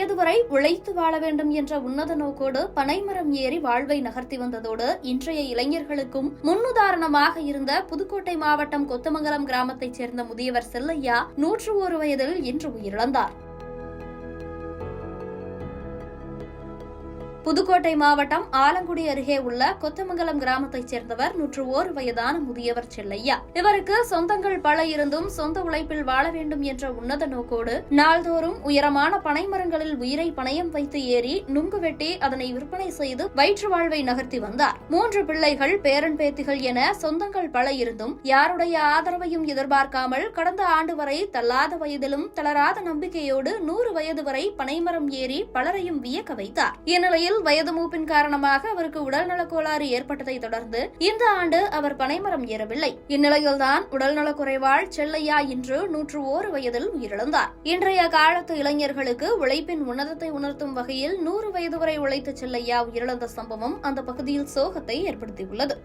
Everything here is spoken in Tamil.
வயது வரை உழைத்து வாழ வேண்டும் என்ற உன்னத நோக்கோடு பனைமரம் ஏறி வாழ்வை நகர்த்தி வந்ததோடு இன்றைய இளைஞர்களுக்கும் முன்னுதாரணமாக இருந்த புதுக்கோட்டை மாவட்டம் கொத்தமங்கலம் கிராமத்தைச் சேர்ந்த முதியவர் செல்லையா 101 வயதில் இன்று உயிரிழந்தார். புதுக்கோட்டை மாவட்டம் ஆலங்குடி அருகே உள்ள கொத்தமங்கலம் கிராமத்தைச் சேர்ந்தவர் 101 வயதான முதியவர் செல்லையா. இவருக்கு சொந்தங்கள் பல இருந்தும் சொந்த உழைப்பில் வாழ வேண்டும் என்ற உன்னத நோக்கோடு நாள்தோறும் உயரமான பனைமரங்களில் உயிரை பணயம் வைத்து ஏறி நுங்கு வெட்டி அதனை விற்பனை செய்து வயிற்று வாழ்வை நகர்த்தி வந்தார். 3 பிள்ளைகள், பேரன் பேத்திகள் என சொந்தங்கள் பல இருந்தும் யாருடைய ஆதரவையும் எதிர்பார்க்காமல் கடந்த ஆண்டு வரை தள்ளாத வயதிலும் தளராத நம்பிக்கையோடு 100 வயது வரை பனைமரம் ஏறி பலரையும் வியக்க வைத்தார். இந்நிலையில் வயது மூப்பின் காரணமாக அவருக்கு உடல்நலக் கோளாறு ஏற்பட்டதை தொடர்ந்து இந்த ஆண்டு அவர் பனைமரம் ஏறவில்லை. இந்நிலையில்தான் உடல்நலக் குறைவால் செல்லையா இன்று 101 வயதில் உயிரிழந்தார். இன்றைய காலத்து இளைஞர்களுக்கு உழைப்பின் உன்னதத்தை உணர்த்தும் வகையில் 100 வயது வரை உழைத்த செல்லையா உயிரிழந்த சம்பவம் அந்த பகுதியில் சோகத்தை ஏற்படுத்தியுள்ளது.